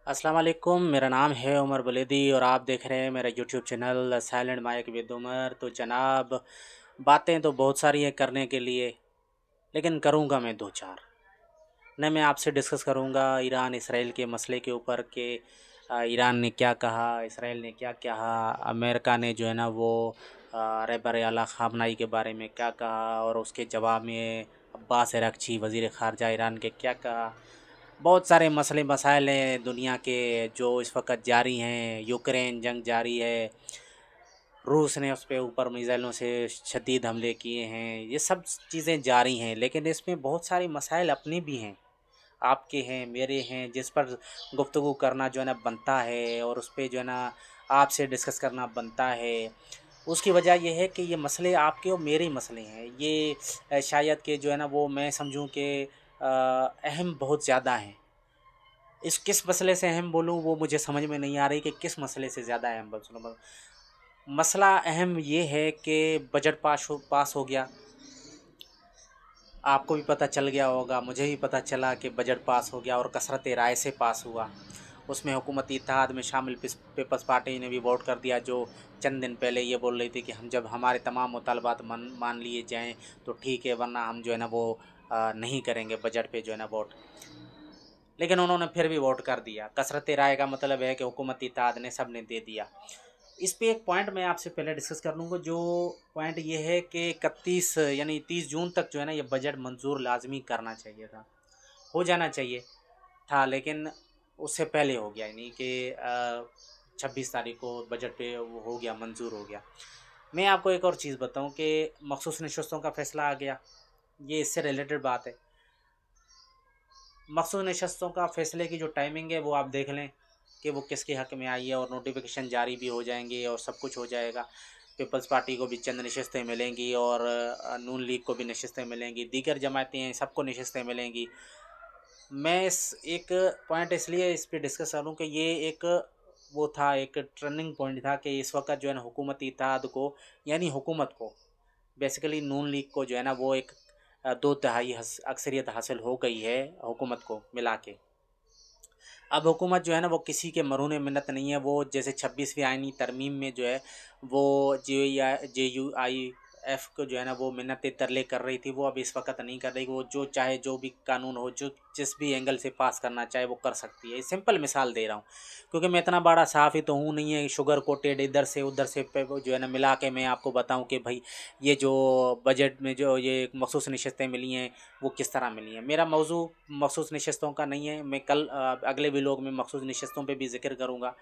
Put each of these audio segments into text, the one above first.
अस्सलाम वालेकुम। मेरा नाम है उमर वलीदी और आप देख रहे हैं मेरा YouTube channel Silent Mic with Umar. तो जनाब, बातें तो बहुत सारी हैं करने के लिए, लेकिन करूँगा मैं दो चार। न मैं आपसे डिस्कस करूँगा ईरान इसराइल के मसले के ऊपर कि ईरान ने क्या कहा, इसराइल ने क्या कहा, अमेरिका ने जो है ना वो रहबर आला ख़ामनाई के बारे में क्या कहा और उसके जवाब में अब्बास अराग़ची वज़ीर ख़ारजा ईरान के क्या कहा। बहुत सारे मसले मसाइल हैं दुनिया के जो इस वक्त जारी हैं। यूक्रेन जंग जारी है, रूस ने उस पे ऊपर मिज़ाइलों से शदीद हमले किए हैं, ये सब चीज़ें जारी हैं। लेकिन इसमें बहुत सारे मसाइल अपने भी हैं, आपके हैं, मेरे हैं, जिस पर गुफ्तगू करना जो है ना बनता है और उस पे जो है ना आपसे डिस्कस करना बनता है। उसकी वजह ये है कि ये मसले आपके और मेरे ही मसले हैं। ये शायद कि जो है ना वो मैं समझूं कि अहम बहुत ज़्यादा हैं। इस किस मसले से अहम बोलूँ वो मुझे समझ में नहीं आ रही कि किस मसले से ज़्यादा अहम बोलूँ। मसला अहम ये है कि बजट पास हो गया। आपको भी पता चल गया होगा, मुझे भी पता चला कि बजट पास हो गया और कसरत राय से पास हुआ। उसमें हुकूमती इत्तेहाद में शामिल पीपल्स पार्टी ने भी वोट कर दिया, जो चंद दिन पहले ये बोल रही थी कि हम जब हमारे तमाम मुतालबात मान लिए जाएं तो ठीक है, वरना हम जो है ना वो नहीं करेंगे बजट पे जो है ना वोट। लेकिन उन्होंने फिर भी वोट कर दिया। कसरत राय का मतलब है कि हुकूमती इत्तेहाद ने सब ने दे दिया। इस पे एक पॉइंट मैं आपसे पहले डिस्कस कर लूँगा। जो पॉइंट ये है कि 31 यानी 30 जून तक जो है ना ये बजट मंजूर लाजमी करना चाहिए था, हो जाना चाहिए था, लेकिन उससे पहले हो गया। यानी कि 26 तारीख को बजट पे वो हो गया, मंजूर हो गया। मैं आपको एक और चीज़ बताऊं कि मखसूस नशस्तों का फ़ैसला आ गया, ये इससे रिलेटेड बात है। मखसूस नशस्तों का फ़ैसले की जो टाइमिंग है वो आप देख लें कि वो किसके हक़ में आई है, और नोटिफिकेशन जारी भी हो जाएंगे और सब कुछ हो जाएगा। पीपल्स पार्टी को भी चंद नशस्तें मिलेंगी और नून लीग को भी नशस्तें मिलेंगी, दीगर जमातें हैं सबको नशस्तें मिलेंगी। मैं इस एक पॉइंट इसलिए इस पे डिस्कस करूँ कि ये एक वो था, एक टर्निंग पॉइंट था कि इस वक्त जो है ना हुकूमती इत्तेहाद को, यानी हुकूमत को, बेसिकली नून लीग को जो है ना वो एक 2/3 अक्सरियत हासिल हो गई है हुकूमत को मिला के। अब हुकूमत जो है ना वो किसी के मरून मिन्नत नहीं है। वो जैसे 26वीं आईनी तरमीम में जो है वो JUIF को जो है ना वो मिन्नतें तरले कर रही थी, वो अब इस वक्त नहीं कर रही। वो जो चाहे जो भी कानून हो, जो जिस भी एंगल से पास करना चाहे वो कर सकती है। सिंपल मिसाल दे रहा हूँ, क्योंकि मैं इतना बड़ा सहाफ़ी तो हूँ नहीं है शुगर कोटेड इधर से उधर से पे जो है ना मिला के मैं आपको बताऊँ कि भाई ये जो बजट में जो ये मखसूस नशस्तें मिली हैं वो किस तरह मिली हैं। मेरा मौजू मखसूस नशस्तों का नहीं है, मैं कल अगले व्लॉग में मखसूस नशस्तों पे भी ज़िक्र करूँगा।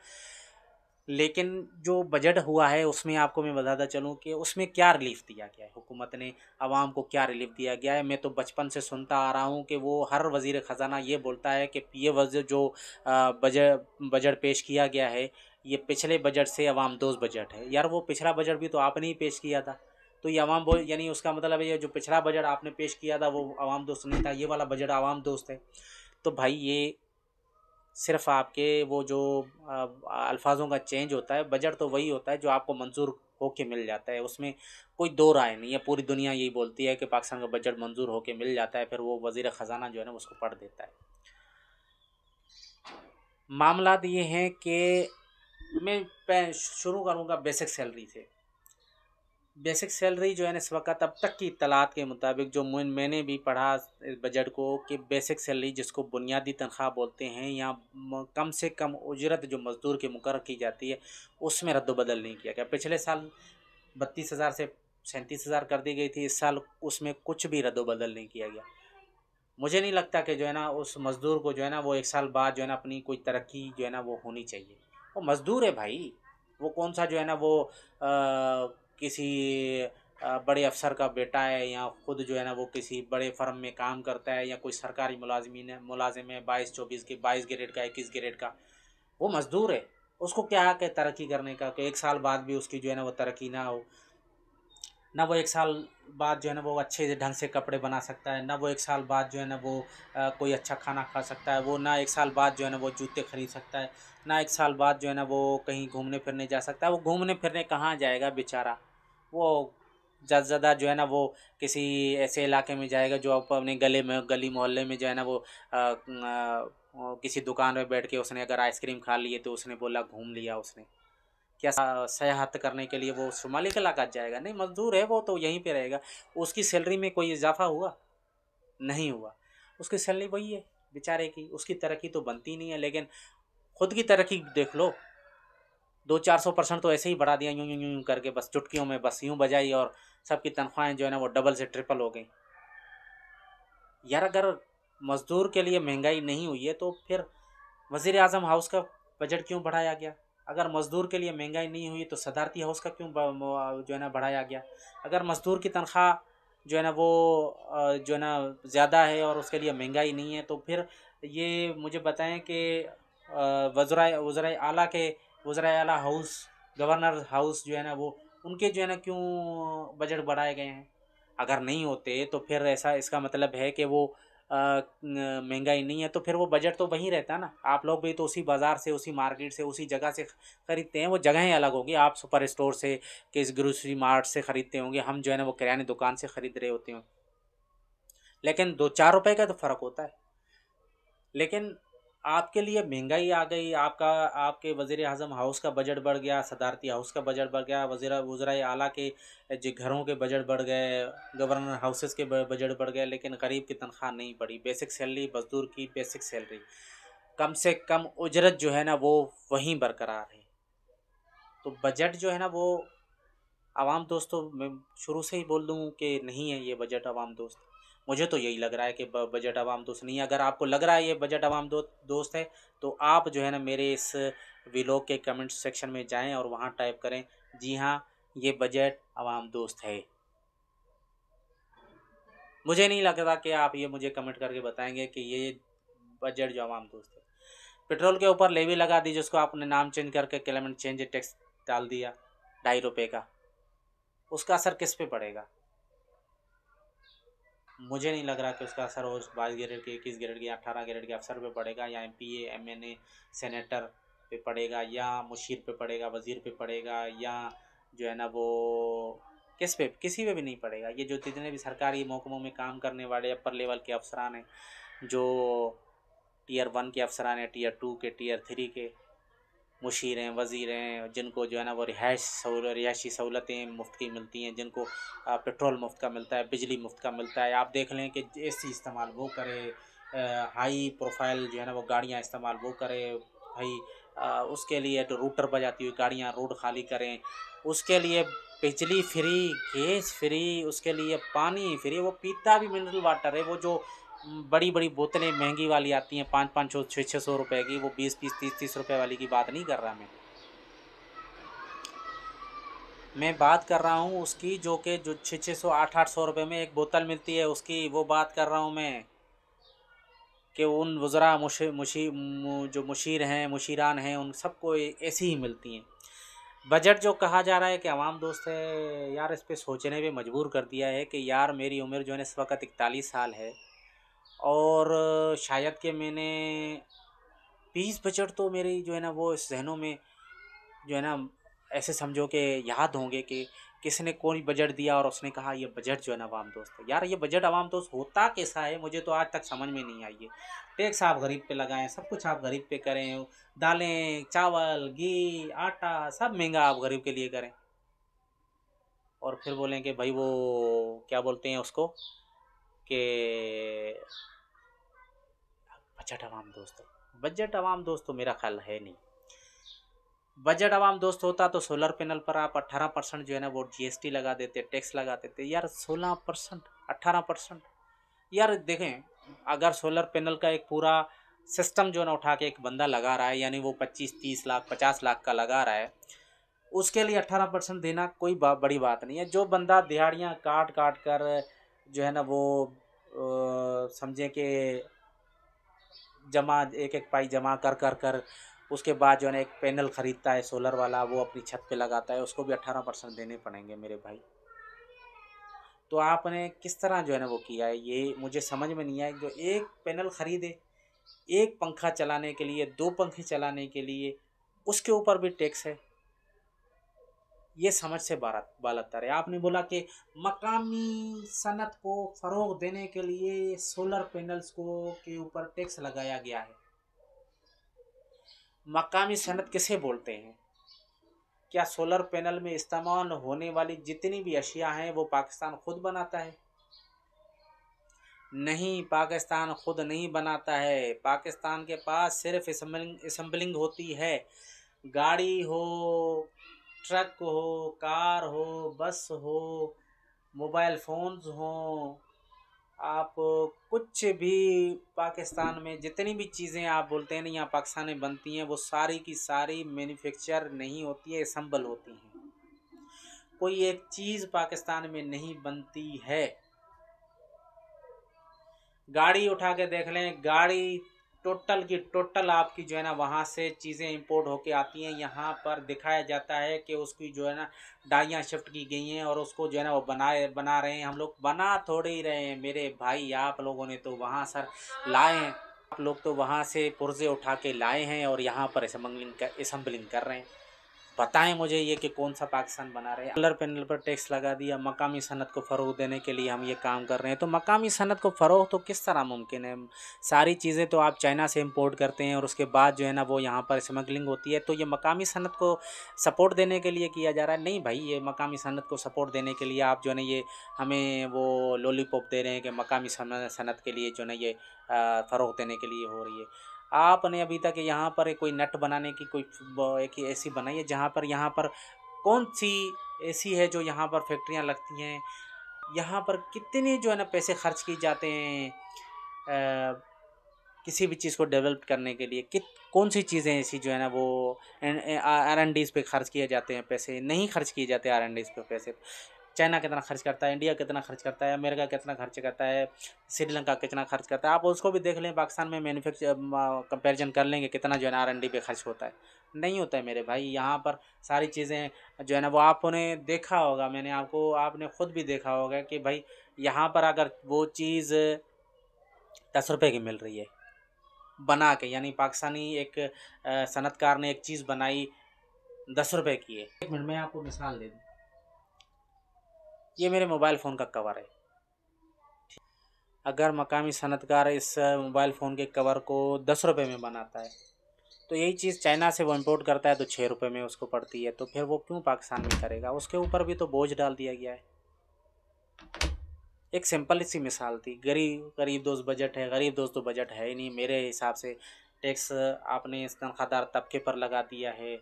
लेकिन जो बजट हुआ है उसमें आपको मैं बताता चलूँ कि उसमें क्या रिलीफ दिया गया है, हुकूमत ने आवाम को क्या रिलीफ दिया गया है। मैं तो बचपन से सुनता आ रहा हूँ कि वो हर वज़ीर ख़जाना ये बोलता है कि ये जो बजट पेश किया गया है ये पिछले बजट से अवाम दोस्त बजट है। यार वो पिछला बजट भी तो आपने ही पेश किया था, तो ये अवाम बोल, यानी उसका मतलब है ये जो पिछला बजट आपने पेश किया था वो अवाम दोस्त नहीं था, ये वाला बजट अवाम दोस्त है। तो भाई ये सिर्फ आपके वो जो अल्फाजों का चेंज होता है, बजट तो वही होता है जो आपको मंजूर होके मिल जाता है, उसमें कोई दो राय नहीं है। पूरी दुनिया यही बोलती है कि पाकिस्तान का बजट मंजूर होके मिल जाता है, फिर वो वज़ीर ख़जाना जो है ना उसको पढ़ देता है। मामलात ये हैं कि मैं शुरू करूँगा बेसिक सैलरी से। बेसिक सैलरी जो है ना इस वक्त अब तक की इत्तलात के मुताबिक जो मैंने भी पढ़ा इस बजट को, कि बेसिक सैलरी जिसको बुनियादी तनख्वाह बोलते हैं या कम से कम उजरत जो मज़दूर की मुकर्रर की जाती है उसमें रद्द-बदल नहीं किया गया। पिछले साल 32,000 से 37,000 कर दी गई थी, इस साल उसमें कुछ भी रद्द-बदल नहीं किया गया। मुझे नहीं लगता कि जो है ना उस मज़दूर को जो है ना वो 1 साल बाद जो है ना अपनी कोई तरक्की जो है ना वो होनी चाहिए। वो मज़दूर है भाई, वो कौन सा जो है ना वो किसी बड़े अफ़सर का बेटा है या ख़ुद जो है ना वो किसी बड़े फ़र्म में काम करता है या कोई सरकारी मुलाज़िम है 22 ग्रेड का 21 ग्रेड का, वो मज़दूर है। उसको क्या हक़ है तरक्की करने का कि 1 साल बाद भी उसकी जो है ना वो तरक्की ना हो। ना वो 1 साल बाद जो है ना वो अच्छे से ढंग से कपड़े बना सकता है, ना वो 1 साल बाद जो है ना वो कोई अच्छा खाना खा सकता है, वो ना 1 साल बाद जो है ना वो जूते खरीद सकता है, ना 1 साल बाद जो है ना वो कहीं घूमने फिरने जा सकता है। वो घूमने फिरने कहाँ जाएगा बेचारा, वो ज़्यादा से ज़्यादा जो है ना वो किसी ऐसे इलाके में जाएगा जो अपने गली मोहल्ले में जो है ना वो किसी दुकान में बैठ के उसने अगर आइसक्रीम खा लिए तो उसने बोला घूम लिया उसने, क्या सयाहत करने के लिए वो शुमाली के इलाका जाएगा? नहीं, मजदूर है वो तो यहीं पे रहेगा। उसकी सैलरी में कोई इजाफा हुआ? नहीं हुआ। उसकी सैलरी वही है बेचारे की, उसकी तरक्की तो बनती नहीं है। लेकिन खुद की तरक्की देख लो, 200-400% तो ऐसे ही बढ़ा दिया, यूं यूं यूं करके, बस चुटकियों में बस यूं बजाई और सबकी तनख्वाहें जो है ना वो डबल से ट्रिपल हो गई। यार अगर मजदूर के लिए महंगाई नहीं हुई है तो फिर वज़ीर आज़म हाउस का बजट क्यों बढ़ाया गया? अगर मज़दूर के लिए महंगाई नहीं हुई तो सदारती हाउस का क्यों जो है ना बढ़ाया गया? अगर मज़दूर की तनख्वाह जो है ना वो जो है ना ज़्यादा है और उसके लिए महंगाई नहीं है तो फिर ये मुझे बताएं कि वज़राए आला हाउस, गवर्नर हाउस जो है ना वो उनके जो है ना क्यों बजट बढ़ाए गए हैं? अगर नहीं होते तो फिर ऐसा इसका मतलब है कि वो महंगाई नहीं है, तो फिर वो बजट तो वहीं रहता ना। आप लोग भी तो उसी बाज़ार से, उसी मार्केट से, उसी जगह से ख़रीदते हैं। वो जगहें अलग होगी, आप सुपर स्टोर से, किस ग्रोसरी मार्ट से ख़रीदते होंगे, हम जो है ना वो किराने दुकान से ख़रीद रहे होते हैं। लेकिन 2-4 रुपए का तो फ़र्क होता है। लेकिन आपके लिए महंगाई आ गई, आपके वज़ीर आज़म हाउस का बजट बढ़ गया, सदारती हाउस का बजट बढ़ गया, वज़राए आला के जो घरों के बजट बढ़ गए, गवर्नर हाउसेस के बजट बढ़ गए, लेकिन गरीब की तनख्वाह नहीं बढ़ी। बेसिक सैलरी, मजदूर की बेसिक सैलरी, कम से कम उजरत जो है ना वो वहीं बरकरार है। तो बजट जो है ना वो आवाम दोस्त, तो मैं शुरू से ही बोल दूँ कि नहीं है ये बजट आवाम दोस्त। मुझे तो यही लग रहा है कि बजट आवाम दोस्त नहीं है। अगर आपको लग रहा है ये बजट आवाम दोस्त है तो आप जो है ना मेरे इस व्लॉग के कमेंट सेक्शन में जाएं और वहाँ टाइप करें, जी हाँ ये बजट आवाम दोस्त है। मुझे नहीं लगता कि आप ये मुझे कमेंट करके बताएंगे कि ये बजट जो आवाम दोस्त है। पेट्रोल के ऊपर लेवी लगा दी, जिसको आपने नाम चेंज करके क्लेमेंट चेंज टैक्स डाल दिया 2.5 रुपये का, उसका असर किस पे पड़ेगा? मुझे नहीं लग रहा कि उसका असर उस 22 ग्रेड के, 21 ग्रेड के या 18 ग्रेड के अफसर पे पड़ेगा, या MPA MNA सेनेटर पे पड़ेगा, या मुशीर पे पड़ेगा, वज़ीर पे पड़ेगा, या जो है ना वो किस पे, किसी पे भी नहीं पड़ेगा। ये जो जितने भी सरकारी महकमों में काम करने वाले अपर लेवल के अफसरान हैं, जो Tier 1 के अफसरान हैं, Tier 2 के, Tier 3 के मुशीर हैं, वज़ीर हैं, जिनको जो है ना वो रिहायशी सहूलतें मुफ्त की मिलती हैं, जिनको पेट्रोल मुफ्त का मिलता है, बिजली मुफ्त का मिलता है। आप देख लें कि AC इस्तेमाल वो करे, हाई प्रोफाइल जो है ना वो गाड़ियाँ इस्तेमाल वो करे भाई, उसके लिए तो रूटर बजाती हुई गाड़ियाँ रोड खाली करें, उसके लिए बिजली फ्री, गैस फ्री, उसके लिए पानी फ्री। वो पीता भी मिनरल वाटर है। वो जो बड़ी बड़ी बोतलें महंगी वाली आती हैं 500-500 600 रुपए की, वो 20-20 30-30 रुपए वाली की बात नहीं कर रहा मैं बात कर रहा हूँ उसकी जो कि जो 600 800 रुपए में एक बोतल मिलती है, उसकी वो बात कर रहा हूँ मैं, कि उन वज़रा जो मुशीर हैं, मुशीरान हैं, उन सबको ऐसी ही मिलती हैं। बजट जो कहा जा रहा है कि आवाम दोस्त है, यार इस पे सोचने पे मजबूर कर दिया है कि यार मेरी उम्र जो है इस वक्त 41 साल है, और शायद कि मैंने 20 बजट तो मेरी जो है ना वो इस जहनों में जो है ना ऐसे समझो कि याद होंगे कि किसने कोई बजट दिया और उसने कहा ये बजट जो है ना आवाम दोस्त है। यार ये बजट आवाम दोस्त होता कैसा है, मुझे तो आज तक समझ में नहीं आई है। टैक्स आप गरीब पे लगाएं, सब कुछ आप गरीब पे करें, दालें चावल घी आटा सब महंगा आप गरीब के लिए करें, और फिर बोलें कि भाई वो क्या बोलते हैं उसको कि बजट आवाम दोस्त है। बजट आवाम दोस्त तो मेरा ख्याल है नहीं। बजट आवाम दोस्त होता तो सोलर पैनल पर आप 18% जो है ना वो GST लगा देते, टैक्स लगा देते। यार 16%, 18%, यार देखें, अगर सोलर पैनल का एक पूरा सिस्टम जो है ना उठा के एक बंदा लगा रहा है, यानी वो 25-30 लाख 50 लाख का लगा रहा है, उसके लिए 18% देना कोई बड़ी बात नहीं है। जो बंदा दिहाड़ियाँ काट काट कर जो है ना वो समझें कि जमा एक एक पाई जमा कर कर कर उसके बाद जो है ना एक पैनल ख़रीदता है सोलर वाला, वो अपनी छत पे लगाता है, उसको भी 18% देने पड़ेंगे मेरे भाई। तो आपने किस तरह जो है ना वो किया है, ये मुझे समझ में नहीं आया। जो एक पैनल ख़रीदे, एक पंखा चलाने के लिए, 2 पंखे चलाने के लिए, उसके ऊपर भी टैक्स है। ये समझ से बालतर है। आपने बोला कि मकामी सनत को फ़रोग़ देने के लिए सोलर पैनल्स को के ऊपर टैक्स लगाया गया है। मकामी सनत किसे बोलते हैं? क्या सोलर पैनल में इस्तेमाल होने वाली जितनी भी अशिया हैं वो पाकिस्तान खुद बनाता है? नहीं, पाकिस्तान खुद नहीं बनाता है। पाकिस्तान के पास सिर्फ असम्बलिंग होती है। गाड़ी हो, ट्रक हो, कार हो, बस हो, मोबाइल फ़ोन्स हों, आप कुछ भी पाकिस्तान में जितनी भी चीज़ें आप बोलते हैं ना यहाँ पाकिस्तान में बनती हैं, वो सारी की सारी मैन्युफैक्चर नहीं होती है, असम्बल होती हैं। कोई एक चीज़ पाकिस्तान में नहीं बनती है। गाड़ी उठा के देख लें, गाड़ी टोटल की टोटल आपकी जो है ना वहाँ से चीज़ें इंपोर्ट होके आती हैं। यहाँ पर दिखाया जाता है कि उसकी जो है ना डाइयाँ शिफ्ट की गई हैं और उसको जो है ना वो बना रहे हैं। हम लोग बना थोड़े ही रहे हैं मेरे भाई, आप लोगों ने तो वहाँ सर लाए हैं, आप लोग तो वहाँ से पुर्जे उठा के लाए हैं और यहाँ पर असम्बलिंग कर रहे हैं। बताएं मुझे ये कि कौन सा पाकिस्तान बना रहे हैं। सोलर पैनल पर टैक्स लगा दिया, मकामी सनत को फ़रोग़ देने के लिए हम ये काम कर रहे हैं। तो मकामी सनत को फ़रोग़ तो किस तरह मुमकिन है? सारी चीज़ें तो आप चाइना से इंपोर्ट करते हैं और उसके बाद जो है ना वो यहाँ पर स्मगलिंग होती है। तो ये मकामी सनत को सपोर्ट देने के लिए किया जा रहा है? नहीं भाई, ये मकामी सनत को सपोर्ट देने के लिए आप जो है ना ये हमें वो लॉलीपॉप दे रहे हैं कि मकामी सनत के लिए जो है ना ये फ़रोग़ देने के लिए हो रही है। आपने अभी तक यहाँ पर कोई नट बनाने की कोई एक ऐसी बनाई है जहाँ पर कौन सी ऐसी है जो यहाँ पर फैक्ट्रियाँ लगती हैं? यहाँ पर कितने जो है ना पैसे खर्च किए जाते हैं किसी भी चीज़ को डेवलप करने के लिए? कौन सी चीज़ें ऐसी जो है ना वो R&Ds पे खर्च किए जाते हैं पैसे? नहीं खर्च किए जाते R&Ds पे पैसे। चाइना कितना खर्च करता है, इंडिया कितना खर्च करता है, अमेरिका कितना खर्च करता है, श्रीलंका कितना खर्च करता है। आप उसको भी देख लें, पाकिस्तान में कंपैरिजन कर लेंगे कितना जो है ना R&D पे खर्च होता है। नहीं होता है मेरे भाई। यहाँ पर सारी चीज़ें जो है ना वो आपने देखा होगा, आपने ख़ुद भी देखा होगा कि भाई यहाँ पर अगर वो चीज़ 10 रुपये की मिल रही है बना के, यानी पाकिस्तानी एक सनतकार ने एक चीज़ बनाई 10 रुपये की है। 1 मिनट में आपको मिसाल दे दूँ, ये मेरे मोबाइल फ़ोन का कवर है। अगर मकामी सनतकार इस मोबाइल फ़ोन के कवर को 10 रुपये में बनाता है तो यही चीज़ चाइना से वो इंपोर्ट करता है तो 6 रुपये में उसको पड़ती है। तो फिर वो क्यों पाकिस्तान में करेगा? उसके ऊपर भी तो बोझ डाल दिया गया है। एक सिंपल सी मिसाल थी। गरीब दोस्त बजट है, गरीब दोस्त तो बजट है ही नहीं मेरे हिसाब से। टैक्स आपने इस तनख्वाहदार तबके पर लगा दिया है।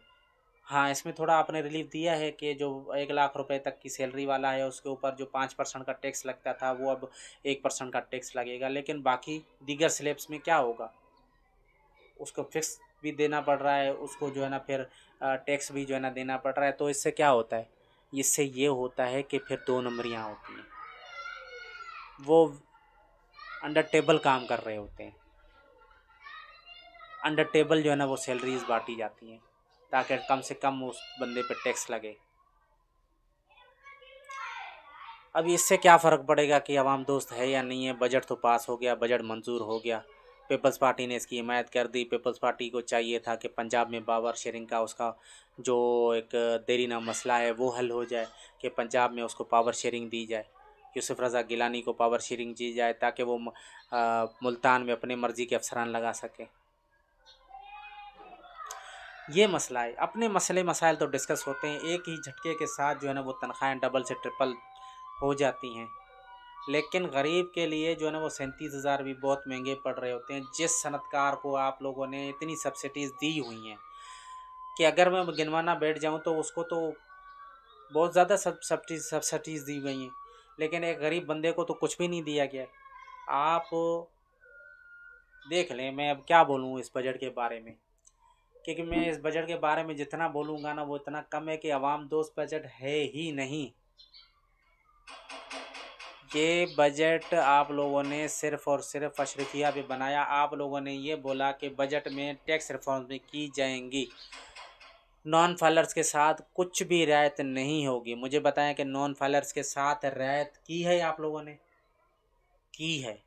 हाँ, इसमें थोड़ा आपने रिलीफ दिया है कि जो 1 लाख रुपए तक की सैलरी वाला है उसके ऊपर जो 5% का टैक्स लगता था वो अब 1% का टैक्स लगेगा। लेकिन बाकी दीगर स्लैब्स में क्या होगा? उसको फिक्स भी देना पड़ रहा है, उसको जो है ना फिर टैक्स भी जो है ना देना पड़ रहा है। तो इससे क्या होता है? इससे ये होता है कि फिर 2 नंबरियाँ होती हैं। वो अंडर टेबल काम कर रहे होते हैं। अंडर टेबल जो है ना वो सैलरीज बांटी जाती हैं ताकि कम से कम उस बंदे पे टैक्स लगे। अब इससे क्या फ़र्क पड़ेगा कि अवाम दोस्त है या नहीं है? बजट तो पास हो गया, बजट मंजूर हो गया, पीपल्स पार्टी ने इसकी हिमायत कर दी। पीपल्स पार्टी को चाहिए था कि पंजाब में पावर शेयरिंग का उसका जो एक देरीना मसला है वो हल हो जाए, कि पंजाब में उसको पावर शेयरिंग दी जाए, यूसुफ रज़ा गिलानी को पावर शेयरिंग दी जाए ताकि वो मुल्तान में अपने मर्ज़ी के अफसरान लगा सके। ये मसला है। अपने मसले मसाइल तो डिस्कस होते हैं, एक ही झटके के साथ जो है ना वो तनख्वाहें डबल से ट्रिपल हो जाती हैं। लेकिन गरीब के लिए जो है ना वो 37,000 भी बहुत महंगे पड़ रहे होते हैं। जिस सनतकार को आप लोगों ने इतनी सब्सिडीज़ दी हुई हैं कि अगर मैं गिनवाना बैठ जाऊं तो उसको तो बहुत ज़्यादा सब्सिडीज़ दी गई हैं, लेकिन एक गरीब बंदे को तो कुछ भी नहीं दिया गया। आप देख लें, मैं अब क्या बोलूँ इस बजट के बारे में, क्योंकि मैं इस बजट के बारे में जितना बोलूँगा ना वो इतना कम है कि अवाम दोस्त बजट है ही नहीं। ये बजट आप लोगों ने सिर्फ़ और सिर्फ अशरफिया पे बनाया। आप लोगों ने ये बोला कि बजट में टैक्स रिफॉर्म भी की जाएंगी, नॉन फाइलर्स के साथ कुछ भी रियायत नहीं होगी। मुझे बताएं कि नॉन फाइलर्स के साथ रियायत की है आप लोगों ने? की है।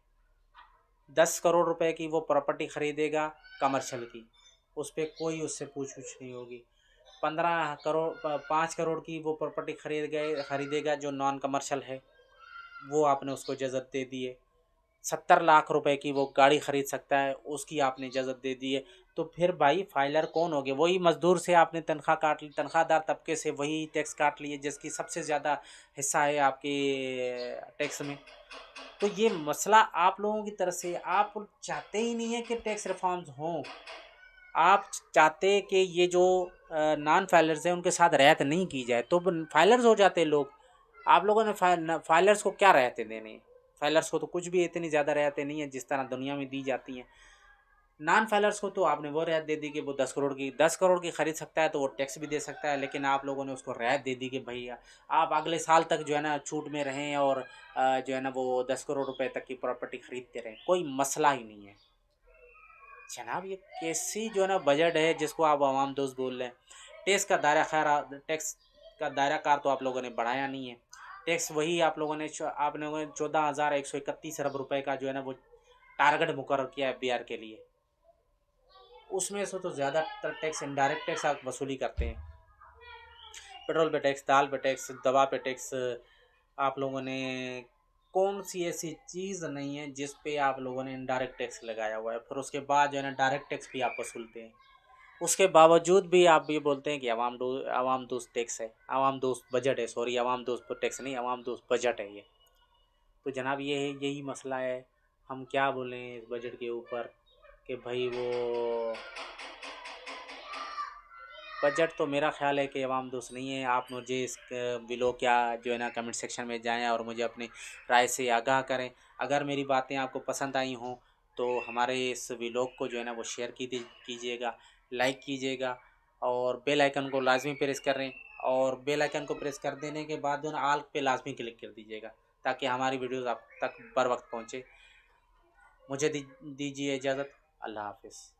10 करोड़ रुपए की वो प्रॉपर्टी ख़रीदेगा कमर्शियल की, उस पर कोई उससे पूछ नहीं होगी। 5 करोड़ की वो प्रॉपर्टी खरीदेगा जो नॉन कमर्शियल है, वो आपने उसको इजाज़त दे दी है। 70 लाख रुपए की वो गाड़ी खरीद सकता है, उसकी आपने इजाज़त दे दी है। तो फिर भाई फाइलर कौन हो गए? वही मज़दूर से आपने तनख्वाह काट ली, तनख्वाहदार तबके से वही टैक्स काट लिए जिसकी सबसे ज़्यादा हिस्सा है आपके टैक्स में। तो ये मसला आप लोगों की तरफ से, आप चाहते ही नहीं है कि टैक्स रिफॉर्म्स हों। आप चाहते कि ये जो नॉन फाइलर्स हैं उनके साथ रियायत नहीं की जाए, तो फाइलर्स हो जाते लोग। आप लोगों ने फाइलर्स को क्या रियायतें देनी? फाइलर्स को तो कुछ भी इतनी ज़्यादा रियायतें नहीं है जिस तरह दुनिया में दी जाती हैं। नॉन फाइलर्स को तो आपने वो रियायत दे दी कि वो 10 करोड़ की ख़रीद सकता है तो वो टैक्स भी दे सकता है, लेकिन आप लोगों ने उसको रियायत दे दी कि भैया आप अगले साल तक जो है ना छूट में रहें और जो है ना वो 10 करोड़ रुपए तक की प्रॉपर्टी ख़रीदते रहें, कोई मसला ही नहीं है। जनाब ये कैसी जो है ना बजट है जिसको आप आवाम दोस्त बोल रहे हैं। टैक्स का दायरा, खैर टैक्स का दायरा कार तो आप लोगों ने बढ़ाया नहीं है। टैक्स वही आप लोगों ने 14,131 अरब रुपए का जो है ना वो टारगेट मुकर्रर किया है बिहार के लिए। उसमें से तो ज़्यादातर टैक्स इनडायरेक्ट टैक्स आप वसूली करते हैं। पेट्रोल पे टैक्स, दाल पे टैक्स, दवा पे टैक्स। आप लोगों ने कौन सी ऐसी चीज़ नहीं है जिस पे आप लोगों ने इनडायरेक्ट टैक्स लगाया हुआ है? फिर उसके बाद जो है ना डायरेक्ट टैक्स भी आप वसूलते हैं। उसके बावजूद भी आप ये बोलते हैं कि आवाम दोस्त टैक्स है, आवाम दोस्त बजट है। सॉरी, आवाम दोस्त टैक्स नहीं, आवाम दोस्त बजट है ये। तो जनाब ये है, यही मसला है। हम क्या बोलें इस बजट के ऊपर कि भाई वो बजट तो मेरा ख़्याल है कि अवाम दोस्त नहीं है। आप मुझे इस व्लॉग क्या जो है ना कमेंट सेक्शन में जाएं और मुझे अपनी राय से आगाह करें। अगर मेरी बातें आपको पसंद आई हों तो हमारे इस व्लॉग को जो है ना वो शेयर कीजिएगा, लाइक कीजिएगा और बेल आइकन को लाजमी प्रेस करें। और बेल आइकन को प्रेस कर देने के बाद उन आल पे लाजमी क्लिक कर दीजिएगा ताकि हमारी वीडियोज़ आप तक बर वक्त पहुँचे। मुझे दीजिए इजाज़त। अल्लाह हाफिज़।